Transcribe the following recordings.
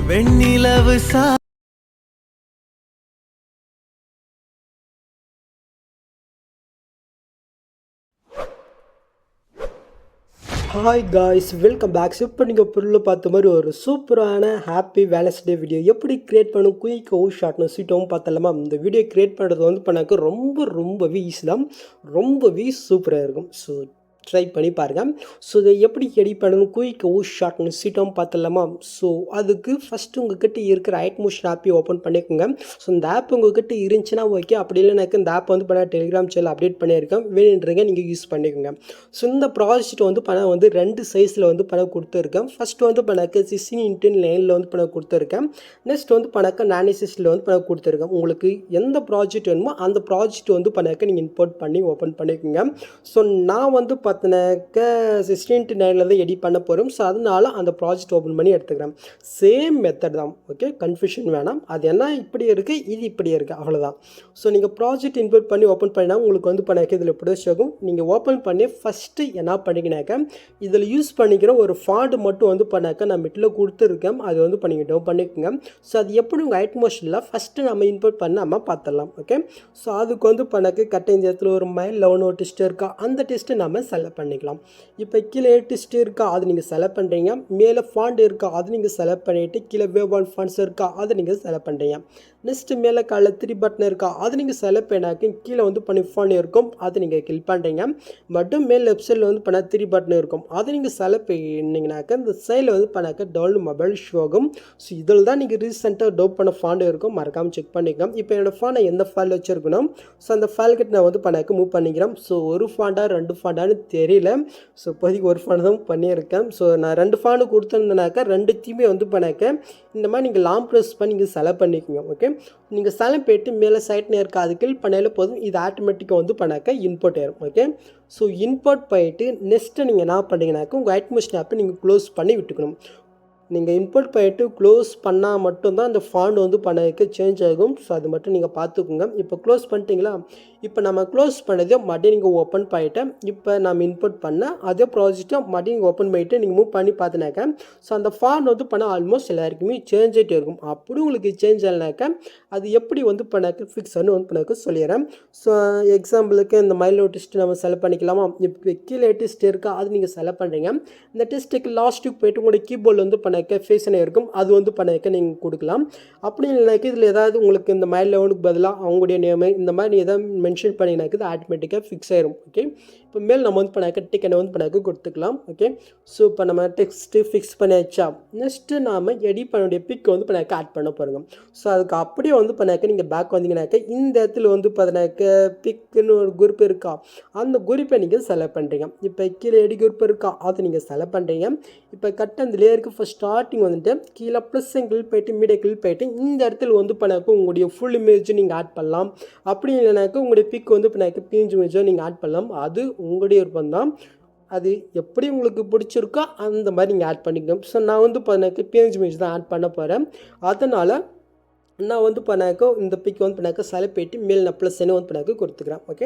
வெண்ணிலவு hi guys, welcome back. இப்போ நீங்கள் பொருள் பார்த்த மாதிரி ஒரு சூப்பரான ஹாப்பி வேலன்ஸ்டே வீடியோ எப்படி கிரியேட் பண்ணும் குயிக்காகவும் ஷார்ட்னும் ஸ்வீட்டாகவும் பார்த்தலாமா? இந்த வீடியோ கிரியேட் பண்ணுறது வந்து பண்ணாக்க ரொம்பவே ஈஸி தான், ரொம்பவே சூப்பராக இருக்கும். ஸோ ட்ரை பண்ணி பாருங்கள். ஸோ இதை எப்படி எடிட் பண்ணணும் குயிக்காகவும் ஷார்ட்னும் ஸ்வீட்டாகவும் பார்த்தலாமா? ஸோ அதுக்கு ஃபஸ்ட்டு உங்கள்கிட்ட இருக்கிற ஐட் மோஷன் ஆப்பையும் ஓப்பன் பண்ணிக்கோங்க. ஸோ இந்த ஆப் உங்கள்கிட்ட இருந்துச்சுன்னா ஓகே, அப்படி இல்லைனாக்க இந்த ஆப் வந்து பண்ண டெலிகிராம் சேனல் அப்டேட் பண்ணியிருக்கேன், வேணுன்றங்க நீங்கள் யூஸ் பண்ணிக்கோங்க. ஸோ இந்த ப்ராஜெக்ட் வந்து பணம் வந்து 2 சைஸில் வந்து பணம் கொடுத்துருக்கேன். ஃபஸ்ட்டு வந்து பணக்கு 16:9 வந்து பணம் கொடுத்துருக்கேன். நெக்ஸ்ட் வந்து பணக்க 96 வந்து பணம் கொடுத்துருக்கேன். உங்களுக்கு எந்த ப்ராஜெக்ட் வேணுமோ அந்த ப்ராஜெக்ட் வந்து பணக்க நீங்கள் இம்போர்ட் பண்ணி ஓப்பன் பண்ணிக்கோங்க. ஸோ நான் வந்து பார்த்தினாக்க 16:9 தான் எடிட் பண்ண போகிறோம். ஸோ அதனால அந்த ப்ராஜெக்ட் ஓப்பன் பண்ணி எடுத்துக்கிறேன். சேம் மெத்தட் தான், ஓகே, கன்ஃபியூஷன் வேணாம். அது என்ன இப்படி இருக்குது, இது இப்படி இருக்குது, அவ்வளோதான். ஸோ நீங்கள் ப்ராஜெக்ட் இம்போர்ட் பண்ணி ஓப்பன் பண்ணினா உங்களுக்கு வந்து பண்ணாக்க இதில் ப்ரொடியூஸ் ஆகும். நீங்கள் ஓப்பன் பண்ணி ஃபஸ்ட்டு என்ன பண்ணிக்கினாக்க இதில் யூஸ் பண்ணிக்கிற ஒரு ஃபாண்ட் மட்டும் வந்து பண்ணாக்க நான் மிட்டில் கொடுத்துருக்கேன், அது வந்து பண்ணிக்கிட்டோம் பண்ணிக்கோங்க. ஸோ அது எப்படி உங்கள் ஐட் மோஷனில் ஃபஸ்ட்டு நம்ம இம்போர்ட் பண்ணாமல் பார்த்துடலாம், ஓகே. ஸோ அதுக்கு வந்து பண்ணாக்க கட்டிங் இடத்துல ஒரு மைல் 11 ஒரு டெஸ்ட் இருக்கா, அந்த டெஸ்ட்டு நம்ம செலக்ட் பண்ணிக்கலாம். இப்போ கீழே டெஸ்ட் இருக்கா, அது நீங்கள் செலக்ட் பண்ணுறீங்க. மேலே ஃபாண்ட் இருக்கா, அது நீங்கள் செலக்ட் பண்ணிவிட்டு கீழே வேவ் ஆன் ஃபாண்ட்ஸ் இருக்கா, அதை நீங்கள் செலக்ட் பண்ணுறீங்க. நெக்ஸ்ட்டு மேலே கால 3 பட்டன் இருக்கா, அது நீங்கள் செலக்ட் பண்ணாக்க கீழே வந்து பண்ணி ஃபாண்ட் இருக்கும், அது நீங்கள் கிளிக் பண்ணுறீங்க. மட்டும் மேல் லெஃப்ட் சைடில் வந்து பண்ணால் 3 பட்டன் இருக்கும், அதை நீங்கள் செலக்ட் பண்ணிங்கனாக்க இந்த சைடில் வந்து பண்ணாக்க டவுன் மொபைல் ஷோ ஆகும். ஸோ இதில் தான் நீங்கள் ரீசெண்டாக டவுன் பண்ண ஃபாண்ட் இருக்கும், மறக்காமல் செக் பண்ணிக்கலாம். இப்போ என்னோடய ஃபாண்டை எந்த ஃபைல் வச்சுருக்கணும், ஸோ அந்த ஃபைல்கிட்ட நான் வந்து பண்ணாக்க மூவ் பண்ணிக்கிறேன். ஸோ ஒரு ஃபாண்டா 2 ஃபாண்டான்னு தெரியல. ஸோ இப்போதைக்கு ஒரு ஃபாண்ட் தான் பண்ணியிருக்கேன். ஸோ நான் 2 ஃபாண்டு கொடுத்துருந்தேனாக்கா 2த்தையுமே வந்து பண்ணாக்க இந்த மாதிரி நீங்கள் லாங் ப்ரெஸ் பண்ணி நீங்கள் செலக்ட் பண்ணிக்கோங்க, ஓகே. நீங்கள் செலக்ட் போய்ட்டு மேலே சைட் நேருக்கு அது கிளிக் பண்ணாலே போதும், இது ஆட்டோமேட்டிக்காக வந்து பண்ணாக்க இன்போர்ட் ஆயிரும், ஓகே. ஸோ இன்போர்ட் போயிட்டு நெக்ஸ்ட்டு நீங்கள் என்ன பண்ணுறீங்கனாக்கா உங்கள் ஐட் மோஷன் ஆப்பை நீங்கள் க்ளோஸ் பண்ணி விட்டுக்கணும். நீங்கள் இம்போர்ட் பண்ணிட்டு க்ளோஸ் பண்ணால் மட்டும்தான் அந்த ஃபாண்ட் வந்து பண்ணதுக்கு சேஞ்ச் ஆகும். ஸோ அது மட்டும் நீங்கள் பார்த்துக்குங்க. இப்போ க்ளோஸ் பண்ணிட்டீங்களா? இப்போ நம்ம க்ளோஸ் பண்ணதே மறுபடியும் நீங்கள் ஓப்பன் பண்ணிவிட்டேன். இப்போ நம்ம இம்போர்ட் பண்ண அதே ப்ராஜெக்ட்டை மறுபடியும் நீங்கள் ஓப்பன் பண்ணிவிட்டு நீங்கள் மூவ் பண்ணி பார்த்தினாக்க ஸோ அந்த ஃபாண்ட் வந்து பண்ண ஆல்மோஸ்ட் எல்லாருக்குமே சேஞ்ச் ஆகிட்டே இருக்கும். அப்படி உங்களுக்கு சேஞ்ச் ஆகலைனாக்கா அது எப்படி வந்து பண்ணாக்க ஃபிக்ஸ்னு வந்து பண்ணாக்க சொல்லிடுறேன். ஸோ எக்ஸாம்பிளுக்கு இந்த மைலோ டெஸ்ட் நம்ம செலக்ட் பண்ணிக்கலாமா? இப்போ கீழே டெஸ்ட் இருக்கா, அது நீங்கள் செலக்ட் பண்ணுறீங்க. இந்த டெஸ்ட்டுக்கு லாஸ்ட்டுக்கு போய்ட்டு உங்களுடைய கீபோர்டில் வந்து ஃபேஷனே இருக்கும், அது வந்து பண்ணாக்க நீங்கள் கொடுக்கலாம். அப்படி இல்லைனாக்க இதில் ஏதாவது உங்களுக்கு இந்த மைல் லெவனுக்கு பதிலாக அவங்களுடைய நேமு இந்த மாதிரி எதாவது மென்ஷன் பண்ணினாக்க இது ஆட்டோமேட்டிக்காக ஃபிக்ஸ் ஆயிரும், ஓகே. இப்போ மேல் நம்ம வந்து பண்ணாக்க டிக்கெட்டை வந்து பண்ணாக்க கொடுத்துக்கலாம், ஓகே. ஸோ இப்போ நம்ம டெக்ஸ்ட்டு ஃபிக்ஸ் பண்ணியாச்சா? நெக்ஸ்ட்டு நாம் எடிட் பண்ணக்கூடிய பிக் வந்து பண்ணாக்க ஆட் பண்ண போகிறோங்க. ஸோ அதுக்கு அப்படியே வந்து பண்ணாக்க நீங்கள் பேக் வந்தீங்கன்னாக்க இந்த இடத்துல வந்து பார்த்தீங்கன்னாக்க பிக்குன்னு ஒரு குரூப் இருக்கா, அந்த குரூப்பை நீங்கள் செலக்ட் பண்ணுறீங்க. இப்போ கீழே எடி குரூப் இருக்கா, அதை நீங்கள் செலக்ட் பண்ணுறீங்க. இப்போ கட் அந்த லேயருக்கு ஃபஸ்ட் ஸ்டார்டிங் வந்துட்டு கீழே ப்ளஸ் கிளிக் போய்ட்டு மீடியா கிளிக் போய்ட்டு இந்த இடத்துல வந்து பண்ணாக்க உங்களுடைய ஃபுல் இமேஜ் நீங்கள் ஆட் பண்ணலாம். அப்படி இல்லைனாக்க உங்களுடைய பிக் வந்து பண்ணாக்க பிஞ்ச் இமேஜோ நீங்கள் ஆட் பண்ணலாம். அது உங்களுடைய விருப்பம் தான், அது எப்படி உங்களுக்கு பிடிச்சிருக்கோ அந்த மாதிரி நீங்கள் ஆட் பண்ணிக்கணும். ஸோ நான் வந்து பண்ணாக்க பிஞ்ச் இமேஜ் தான் ஆட் பண்ண போகிறேன். அதனால் நான் வந்து பண்ணாக்க இந்த பிக் வந்து பண்ணாக்க செலக்ட் போய்ட்டு மேல் நான் ப்ளஸ் என்ன வந்து பண்ணாக்க கொடுத்துக்கிறேன், ஓகே.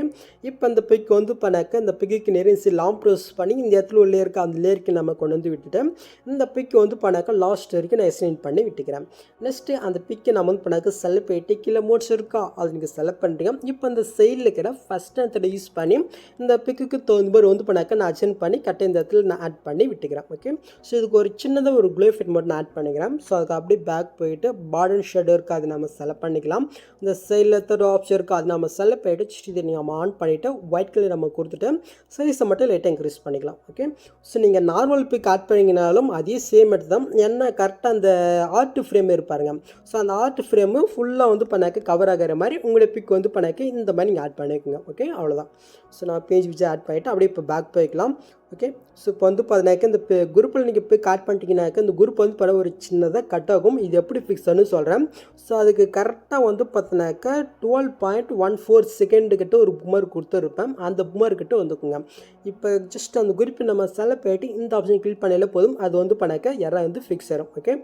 இப்போ அந்த பிக் வந்து பண்ணாக்க இந்த பிக்கு நிறைய லாங் ப்ரோஸ் பண்ணி இந்த இடத்துல உள்ள இருக்க அந்த லேயருக்கு நம்ம கொண்டு வந்து விட்டுட்டேன். இந்த பிக் வந்து பண்ணாக்க லாஸ்ட் வரைக்கும் நான் எக்ஸ்டெண்ட் பண்ணி விட்டுக்கிறேன். நெக்ஸ்ட்டு அந்த பிக்கை நம்ம வந்து பண்ணாக்க செலக்ட் போய்ட்டு கீழே மோட்ஸ் இருக்கா, அது நீங்கள் செலக்ட் பண்ணுறீங்க. இப்போ அந்த சைடில் இருக்கிற ஃபஸ்ட் இடத்துல யூஸ் பண்ணி இந்த பிக்குக்கு தகுந்த மாதிரி வந்து பண்ணாக்க நான் அட்ஜென்ட் பண்ணி கட்ட இந்த இடத்துல நான் ஆட் பண்ணி விட்டுக்கிறேன், ஓகே. ஸோ இதுக்கு ஒரு சின்னதாக ஒரு க்ளோ எஃபெக்ட் மட்டும் நான் ஆட் பண்ணிக்கிறேன். ஸோ அதுக்கு அப்படியே பேக் போயிட்டு பார்டர் ஷேடோ இருக்கா, அது நம்ம செலக்ட் பண்ணிக்கலாம். இந்த சைடில் தேர்ட் ஆப்ஷன் இருக்குது, அது நம்ம செலக்ட் பண்ணிவிட்டு இதை நம்ம ஆன் பண்ணிவிட்டு ஒயிட் கலர் நம்ம கொடுத்துட்டு சைஸை மட்டும் லைட்டாக இன்க்ரீஸ் பண்ணிக்கலாம், ஓகே. ஸோ நீங்கள் நார்மல் பிக் ஆட் பண்ணிங்கனாலும் அதே சேம் எடுத்து தான், ஏன்னா கரெக்டாக அந்த ஆர்ட் ஃப்ரேம் இருப்பாருங்க. ஸோ அந்த ஆர்ட் ஃப்ரேமு ஃபுல்லாக வந்து பண்ணாக்க கவர் ஆகிற மாதிரி உங்களுடைய பிக் வந்து பண்ணாக்க இந்த மாதிரி நீங்கள் ஆட் பண்ணிக்கோங்க, ஓகே. அவ்வளோதான். ஸோ நான் பேஜ் விஜய் ஆட் பண்ணிவிட்டு அப்படியே இப்போ பேக் போய்க்கலாம், ஓகே. ஸோ இப்போ வந்து பார்த்தீங்கன்னாக்க இந்த குரூப்பில் நீங்கள் போய் காட் பண்ணிட்டீங்கன்னாக்க இந்த குரூப் வந்து பண்ண ஒரு சின்னதாக கட் ஆகும். இது எப்படி ஃபிக்ஸ்னு சொல்கிறேன். ஸோ அதுக்கு கரெக்டாக வந்து பார்த்தீங்கன்னாக்க 12.14 செகண்டுக்கிட்ட ஒரு புமர் கொடுத்துருப்பேன், அந்த புமர்கிட்ட வந்துக்குங்க. இப்போ ஜஸ்ட் அந்த குரூப்பை நம்ம செலக்ட் பண்ணிட்டு இந்த ஆப்ஷன் கிளிக் பண்ணாலே போதும், அது வந்து பண்ணாக்க யாராவது வந்து ஃபிக்ஸ் ஆகிடும், ஓகே.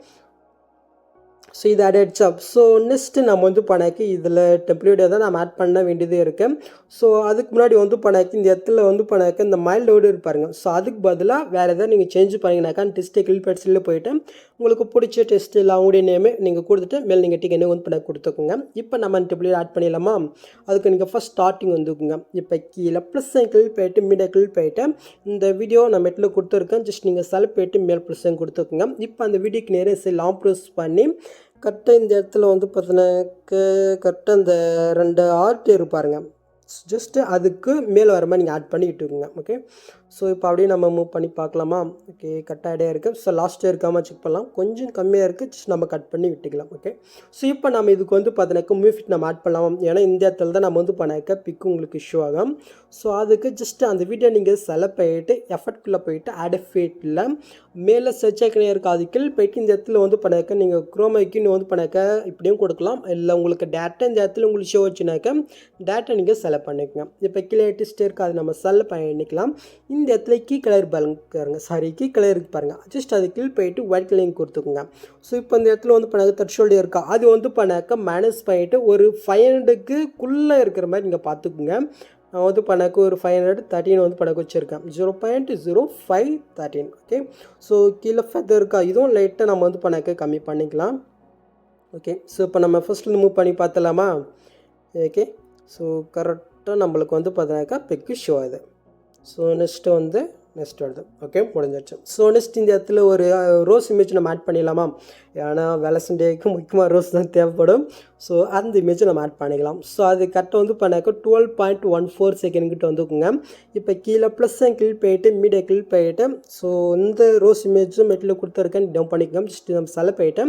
ஸோ இது ஆட் ஆகிடுச்சா. ஸோ நெக்ஸ்ட்டு நம்ம வந்து பண்ணாக்கி இதில் டெம்ப்ளேட்டை தான் நம்ம ஆட் பண்ண வேண்டியதே இருக்குது. ஸோ அதுக்கு முன்னாடி வந்து பண்ணாக்கி இந்த இடத்துல வந்து பண்ணாக்க இந்த மைல்டோடு இருப்பாருங்க. ஸோ அதுக்கு பதிலாக வேறு எதாவது நீங்கள் சேஞ்ச் பண்ணிங்கனாக்கா டெஸ்ட்டு கில்பேட்ஸில் போய்ட்டு உங்களுக்கு பிடிச்ச டெஸ்ட்டு இல்லை அவங்களுடைய நேமே நீங்கள் கொடுத்துட்டு மேலே நீங்கள் டிக்கெட் வந்து பண்ண கொடுத்துக்குங்க. இப்போ நம்ம டெம்ப்ளேட் ஆட் பண்ணிடலாமா. அதுக்கு நீங்கள் ஃபஸ்ட் ஸ்டார்டிங் வந்துக்குங்க. இப்போ கீழே ப்ளஸ் கிளிக் போய்ட்டு மீடியா கிளிக் போய்ட்டு இந்த வீடியோ நம்ம இடத்துல கொடுத்துருக்கேன். ஜஸ்ட் நீங்கள் செலக்ட் போய்ட்டு மேல் ப்ளஸ் கொடுத்துக்குங்க. இப்போ அந்த வீடியோக்கு நேரே லாங் ப்ரெஸ் பண்ணி கரெக்டாக இந்த இடத்துல வந்து பார்த்தீங்கன்னாக்க கரெக்டாக அந்த 2 ஆர்ட் இருப்பாருங்க. ஜஸ்ட்டு அதுக்கு மேலே வர மாதிரி நீங்கள் ஆட் பண்ணி விட்டுக்குங்க. ஓகே. ஸோ இப்போ அப்படியே நம்ம மூவ் பண்ணி பார்க்கலாமா. ஓகே, கட் ஆகிட்டே இருக்குது. ஸோ லாஸ்ட்டாக இருக்காமல் செக் பண்ணலாம். கொஞ்சம் கம்மியாக இருக்குது, ஜஸ்ட் நம்ம கட் பண்ணி விட்டுக்கலாம். ஓகே. ஸோ இப்போ நம்ம இதுக்கு வந்து பார்த்தீங்கன்னாக்க மூவிஃபிட் நம்ம ஆட் பண்ணலாம். ஏன்னா இந்த இடத்துல தான் நம்ம வந்து பண்ணாக்க பிக்கு உங்களுக்கு இஷ்யூ ஆகும். ஸோ அதுக்கு ஜஸ்ட்டு அந்த வீடியோ நீங்கள் செலக்ட் பண்ணிட்டு எஃபர்ட்குள்ளே போயிட்டு ஆட் எஃபெக்ட்டில் மேலே சர்ச் ஐக்கனே இருக்குது. அதுக்குள் போய்ட்டு இந்த இடத்துல வந்து பண்ணாக்க நீங்கள் குரோமைக்குன்னு வந்து பண்ணாக்க இப்படியும் கொடுக்கலாம். இல்லை உங்களுக்கு டேட்டா இந்த இடத்துல உங்களுக்கு ஷோ வச்சுனாக்க டேட்டா நீங்கள் செலக்ட் பண்ணிக்கோங்க. இப்போ கீழே டிஸ்ட் இருக்குது, அது நம்ம செலக்ட் பண்ணிக்கலாம். இந்த இடத்துல கீ கலர் பாருங்க, கீ கலர் இருக்குது பாருங்கள். ஜஸ்ட் அது கீழ் போயிட்டு ஒயிட் கலரிங் கொடுத்துக்குங்க. ஸோ இப்போ இந்த இடத்துல வந்து பண்ணாக்க த்ரெஷ்ஹோல்டு இருக்கா, அது வந்து பண்ணாக்க மைனஸ் பண்ணிட்டு ஒரு 500க்குள்ளே இருக்கிற மாதிரி நீங்கள் பார்த்துக்குங்க. நான் வந்து பண்ணாக்க ஒரு 513 வந்து பண்ணாக்க வச்சுருக்கேன். 0.0513. ஓகே. ஸோ கீழே ஃபெதர் இருக்கா, இதுவும் லைட்டாக நம்ம வந்து பண்ணாக்க கம்மி பண்ணிக்கலாம். ஓகே. ஸோ இப்போ நம்ம ஃபஸ்ட்டு மூவ் பண்ணி பார்த்தலாமா. ஓகே. ஸோ கரெக்டாக நம்மளுக்கு வந்து பார்த்தீங்கன்னாக்கா பிக்கு ஷோ ஆகுது. ஸோ நெக்ஸ்ட்டு வந்து நெக்ஸ்ட் வருது. ஓகே, முடிஞ்சிடுச்சு. ஸோ நெக்ஸ்ட் இந்த இடத்துல ஒரு ரோஸ் இமேஜ் நம்ம ஆட் பண்ணிடலாமா. ஏன்னா வேலண்டைன்ஸ் டேக்கு முக்கியமாக ரோஸ் தான் தேவைப்படும். ஸோ அந்த இமேஜை நம்ம ஆட் பண்ணிக்கலாம். ஸோ அது கரெக்டாக வந்து பண்ணாக்க 12.14 செகண்ட் கிட்ட வந்துக்குங்க. இப்போ கீழே ப்ளஸ் கிளிக் போயிட்டு மீடியா கிளிக் போயிட்டு ஸோ இந்த ரோஸ் இமேஜும் மெட்டில் கொடுத்துருக்கேன் டவுன் பண்ணிக்கலாம். ஜஸ்ட் நம்ம செலக்ட் போயிட்டு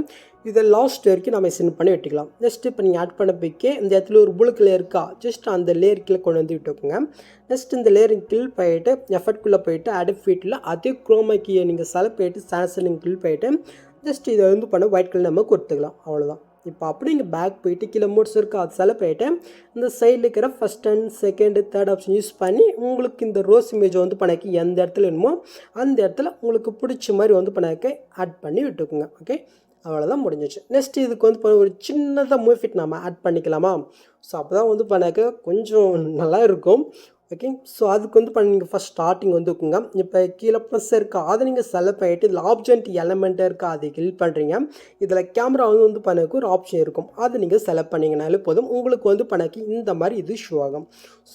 இதை லாஸ்ட் வரைக்கும் நம்ம சென்ட் பண்ணி வெட்டிக்கலாம். நெக்ஸ்ட் இப்போ நீங்கள் ஆட் பண்ண பிக்கே இந்த இடத்துல ஒரு புளுக்கு லேயர் இருக்கா, ஜஸ்ட் அந்த லேயர் கீழே கொண்டு வந்து விட்டுக்குங்க. நெக்ஸ்ட் இந்த லேயர் கிளிக் போயிட்டு எஃபர்ட்குள்ளே போயிட்டு ஆட் ஃபீட்டில் அதே குரோமா கீயை நீங்கள் செலக்ட் போயிட்டு சான்சலிங் கிளிக் போயிட்டு ஜஸ்ட் இதை வந்து பண்ண ஒயிட் கலர் நம்ம கொடுத்துக்கலாம். அவ்வளோதான். இப்போ அப்படி இங்கே பேக் போயிட்டு கீழே மோட்ஸ் இருக்கா, அது செலக்ட் பண்ணிவிட்டு இந்த சைடில் இருக்கிற first and second third option use பண்ணி உங்களுக்கு இந்த ரோஸ் இமேஜை வந்து பண்ணாக்கி எந்த இடத்துல வேணுமோ அந்த இடத்துல உங்களுக்கு பிடிச்ச மாதிரி வந்து பண்ணாக்க ஆட் பண்ணி விட்டுக்குங்க. ஓகே, அவ்வளோதான், முடிஞ்சிச்சு. நெக்ஸ்ட் இதுக்கு வந்து ஒரு சின்னதாக மூவிஃபிட் நம்ம ஆட் பண்ணிக்கலாமா. ஸோ அப்போ தான் வந்து பண்ணாக்க கொஞ்சம் நல்லா இருக்கும். ஓகே. ஸோ அதுக்கு வந்து நீங்கள் ஃபஸ்ட் ஸ்டார்டிங் வந்துக்குங்க. இப்போ கீழே ப்ளஸ் இருக்கா, அதை நீங்கள் செலக்ட் பண்ணிவிட்டு இதில் ஆப்ஜெக்ட் எலமெண்ட்டாக இருக்கா அதை கிளிக் பண்ணுறீங்க. இதில் கேமரா வந்து பண்ணக்கு ஒரு ஆப்ஷன் இருக்கும், அதை நீங்கள் செலக்ட் பண்ணிங்கனாலே போதும். உங்களுக்கு வந்து பண்ணக்கு இந்த மாதிரி இது ஷோ ஆகும்.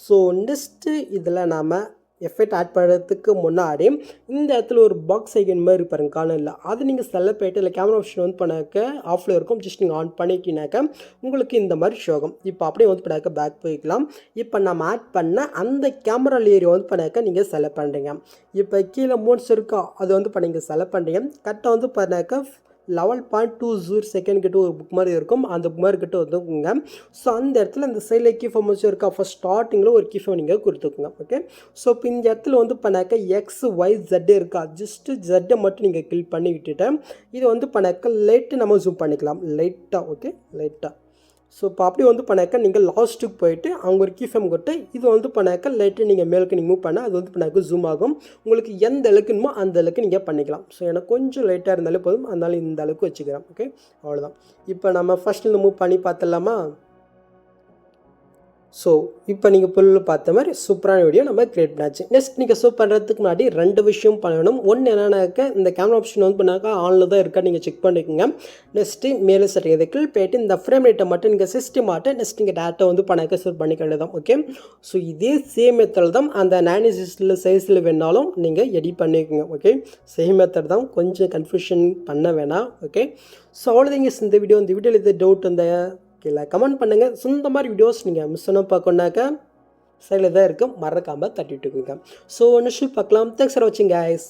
ஸோ நெக்ஸ்ட்டு இதில் நாம் எஃபெக்ட் ஆட் பண்ணுறதுக்கு முன்னாடி இந்த இடத்துல ஒரு பாக்ஸ் ஐக்கன் மாதிரி பாருங்க கார்னரில், அது நீங்கள் செலக்ட் பண்ணிட்டு இல்லை கேமரா ஆப்ஷன் வந்து பண்ணாக்க ஆஃபில் இருக்கும். ஜஸ்ட் நீங்கள் ஆன் பண்ணிக்கினாக்க உங்களுக்கு இந்த மாதிரி ஷோ ஆகும். இப்போ அப்படியே வந்து பண்ணாக்க பேக் போய்க்கலாம். இப்போ நம்ம ஆட் பண்ண அந்த கேமரா லேயரை வந்து பண்ணாக்க நீங்கள் செலக்ட் பண்ணுறீங்க. இப்போ கீழே மோட்ஸ் இருக்கா, அது வந்து நீங்கள் செலக்ட் பண்ணுறீங்க. கரெக்டாக வந்து பண்ணாக்க 11.20 செகண்ட் கிட்ட ஒரு புக் மாதிரி இருக்கும், அந்த புக் மாதிரி கிட்ட வந்துக்குங்க. ஸோ அந்த இடத்துல இந்த சைடில் கீ ஃபார்ம் வச்சு இருக்கா, ஃபஸ்ட் ஸ்டார்டிங்கில் ஒரு கீ ஃபார்ம் நீங்கள் கொடுத்துக்குங்க. ஓகே. ஸோ இப்போ இந்த இடத்துல வந்து பண்ணாக்க XYZ இருக்கா, ஜஸ்ட்டு ஜெட்டை மட்டும் நீங்கள் கிளிக் பண்ணி விட்டுட்டு இது வந்து பண்ணாக்க லைட்டு நம்ம ஜூம் பண்ணிக்கலாம் லைட்டாக. ஓகே, லைட்டாக. ஸோ இப்போ அப்படி வந்து பண்ணாக்க நீங்கள் லாஸ்ட்டுக்கு போயிட்டு அவங்க ஒரு கீ ஃபார்ம் கொடுத்து இது வந்து பண்ணாக்க லைட்டு நீங்கள் மேலுக்கு நீங்கள் மூவ் பண்ணால் அது வந்து பண்ணாக்க ஜூம் ஆகும். உங்களுக்கு எந்த அளவுக்குமோ அந்த அளவுக்கு நீங்கள் பண்ணிக்கலாம். ஸோ எனக்கு கொஞ்சம் லைட்டாக இருந்தாலே போதும், அதனால இந்த அளவுக்கு வச்சுக்கிறேன். ஓகே, அவ்வளோதான். இப்போ நம்ம ஃபஸ்ட்டில் மூவ் பண்ணி பார்த்துடலாமா. ஸோ இப்போ நீங்கள் புல் பார்த்த மாதிரி சூப்பரான வீடியோ நம்ம கிரியேட் பண்ணாச்சு. நெக்ஸ்ட் நீங்கள் ஷூட் பண்ணுறதுக்கு முன்னாடி 2 விஷயம் பண்ணணும். ஒன்று என்னன்னாக்க இந்த கேமரா ஆப்ஷன் வந்து பண்ணாக்கா ஆனில் தான் இருக்கா நீங்கள் செக் பண்ணிக்கோங்க. நெக்ஸ்ட்டு மேலே செட்டிங் இதை கிளிக் போயிட்டு இந்த ஃப்ரேம் ரேட்டை மட்டும் நீங்கள் சிஸ்டம் மாட்ட நெக்ஸ்ட் நீங்கள் டேட்டா வந்து பண்ணாக்க ஷூட் பண்ணிக்க வேண்டியதான். ஓகே. ஸோ இதே சேம் மெத்தட் தான் அந்த 96 சைஸில் வேணாலும் நீங்கள் எடிட் பண்ணிக்கோங்க. ஓகே, சேம் மெத்தட் தான், கொஞ்சம் கன்ஃபியூஷன் பண்ண வேணாம். ஓகே. ஸோ அவ்வளோதாங்க இந்த வீடியோவில் இது டவுட் இந்த கீழே கமெண்ட் பண்ணுங்கள். சொந்த மாதிரி வீடியோஸ் நீங்கள் மிஸ் பண்ண பார்க்கணுன்னாக்கா சைடில் தான் இருக்கும், மறக்காமல் தட்டிட்டுக்குங்க. ஸோ நெக்ஸ்ட் பார்க்கலாம். தேங்க்ஸ் ஃபார் வாட்சிங் கைஸ்.